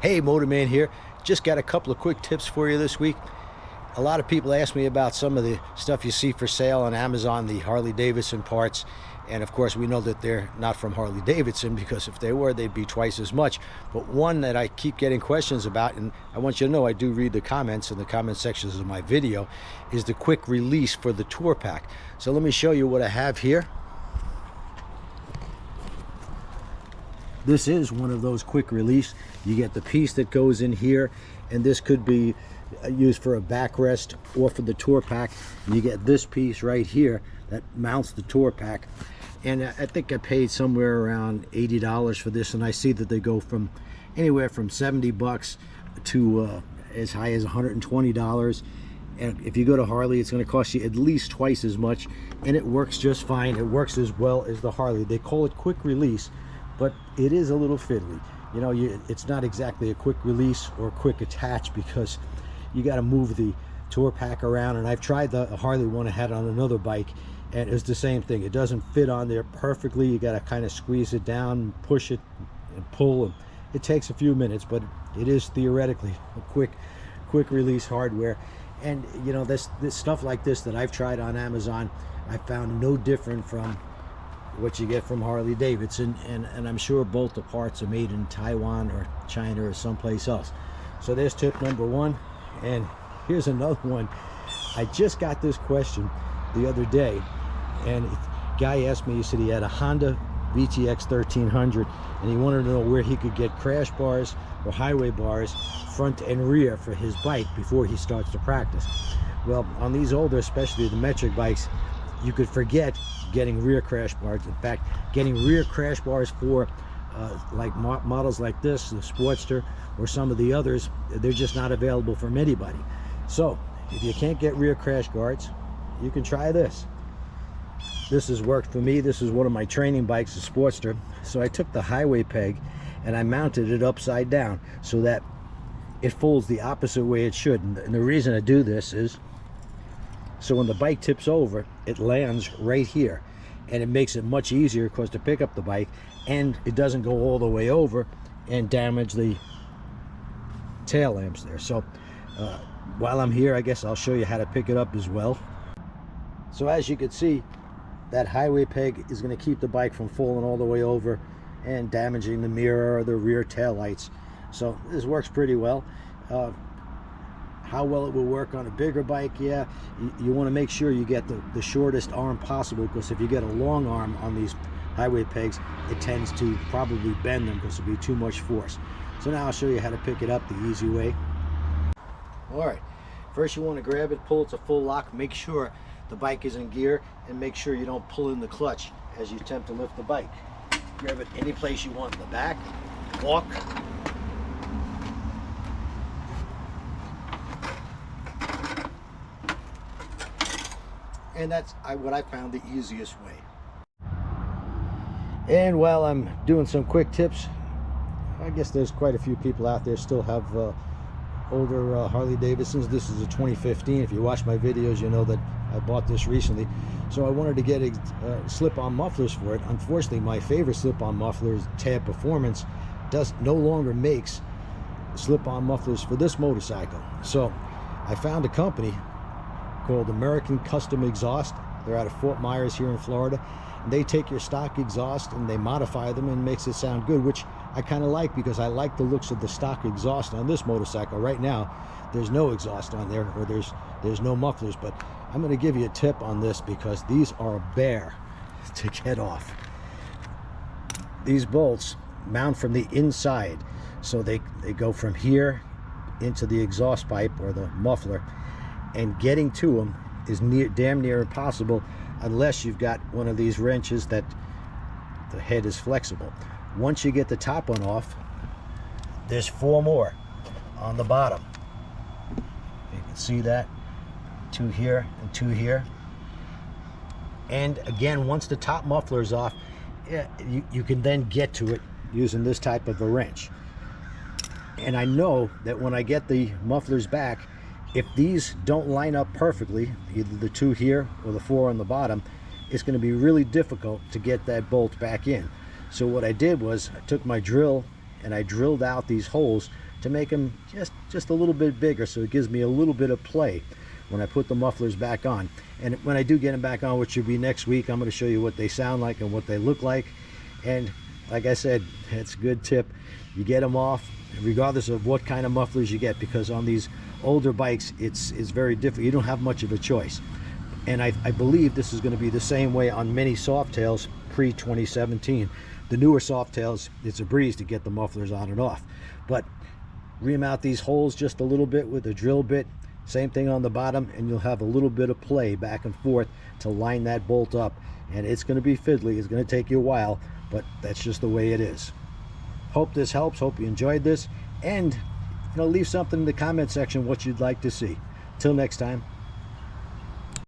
Hey, Motorman here. Just got a couple of quick tips for you this week. A lot of people ask me about some of the stuff you see for sale on Amazon, the Harley Davidson parts. And of course, we know that they're not from Harley Davidson, because if they were, they'd be twice as much. But one that I keep getting questions about, and I want you to know I do read the comments in the comment sections of my video, is the quick release for the tour pack. So let me show you what I have here. This is one of those quick release. You get the piece that goes in here, and this could be used for a backrest or for the tour pack. You get this piece right here that mounts the tour pack, and I think I paid somewhere around $80 for this, and I see that they go from anywhere from 70 bucks to as high as $120. And if you go to Harley, it's going to cost you at least twice as much, and it works just fine. It works as well as the Harley. They call it quick release, but it is a little fiddly. You know, it's not exactly a quick release or quick attach, because you got to move the tour pack around. And I've tried the Harley one I had on another bike, and it's the same thing. It doesn't fit on there perfectly. You got to kind of squeeze it down, push it, and pull. And it takes a few minutes, but it is theoretically a quick release hardware. And you know, this stuff like this that I've tried on Amazon, I found no different from what you get from Harley Davidson, and I'm sure both the parts are made in Taiwan or China or someplace else. So there's tip number one. And here's another one. I just got this question the other day, and a guy asked me, he said he had a Honda VTX 1300, and he wanted to know where he could get crash bars or highway bars front and rear for his bike before he starts to practice. Well, on these older, especially the metric bikes, you could forget getting rear crash bars. In fact, getting rear crash bars for like models like this, the Sportster, or some of the others, they're just not available from anybody. So if you can't get rear crash guards, you can try this. This has worked for me. This is one of my training bikes, the Sportster. So I took the highway peg and I mounted it upside down so that it folds the opposite way it should. And the reason I do this is so when the bike tips over, it lands right here, and it makes it much easier, of course, to pick up the bike, and it doesn't go all the way over and damage the tail lamps there. So while I'm here, I guess I'll show you how to pick it up as well. So as you can see, that highway peg is going to keep the bike from falling all the way over and damaging the mirror or the rear tail lights. So this works pretty well. How well it will work on a bigger bike, yeah, you want to make sure you get the shortest arm possible, because if you get a long arm on these highway pegs, it tends to probably bend them because it'll be too much force. So now I'll show you how to pick it up the easy way. All right, first you want to grab it, pull it to full lock, make sure the bike is in gear, and make sure you don't pull in the clutch as you attempt to lift the bike. Grab it any place you want in the back, walk, and that's what I found the easiest way. And while I'm doing some quick tips, I guess there's quite a few people out there still have older Harley Davidsons. This is a 2015. If you watch my videos, you know that I bought this recently. So I wanted to get slip-on mufflers for it. Unfortunately, my favorite slip-on muffler, Tab Performance, no longer makes slip-on mufflers for this motorcycle. So I found a company called American Custom Exhaust. They're out of Fort Myers here in Florida. And they take your stock exhaust and they modify them and makes it sound good, which I kind of like, because I like the looks of the stock exhaust on this motorcycle. Right now, there's no exhaust on there, or there's no mufflers, but I'm going to give you a tip on this, because these are a bear to get off. These bolts mount from the inside, so they go from here into the exhaust pipe or the muffler, and getting to them is damn near impossible unless you've got one of these wrenches that the head is flexible. Once you get the top one off, there's 4 more on the bottom. You can see that, 2 here and 2 here. And again, once the top muffler is off, you can then get to it using this type of a wrench. And I know that when I get the mufflers back, if these don't line up perfectly, either the 2 here or the 4 on the bottom, it's going to be really difficult to get that bolt back in. So what I did was I took my drill and I drilled out these holes to make them just a little bit bigger, so it gives me a little bit of play when I put the mufflers back on. And when I do get them back on, which should be next week, I'm going to show you what they sound like and what they look like. And like I said, it's a good tip. You get them off, regardless of what kind of mufflers you get, because on these older bikes, it's very different. You don't have much of a choice. And I believe this is going to be the same way on many Softails pre-2017. The newer Softails, it's a breeze to get the mufflers on and off. But ream out these holes just a little bit with a drill bit. Same thing on the bottom, and you'll have a little bit of play back and forth to line that bolt up. And it's going to be fiddly. It's going to take you a while, but that's just the way it is. Hope this helps. Hope you enjoyed this. And leave something in the comment section what you'd like to see. Till next time.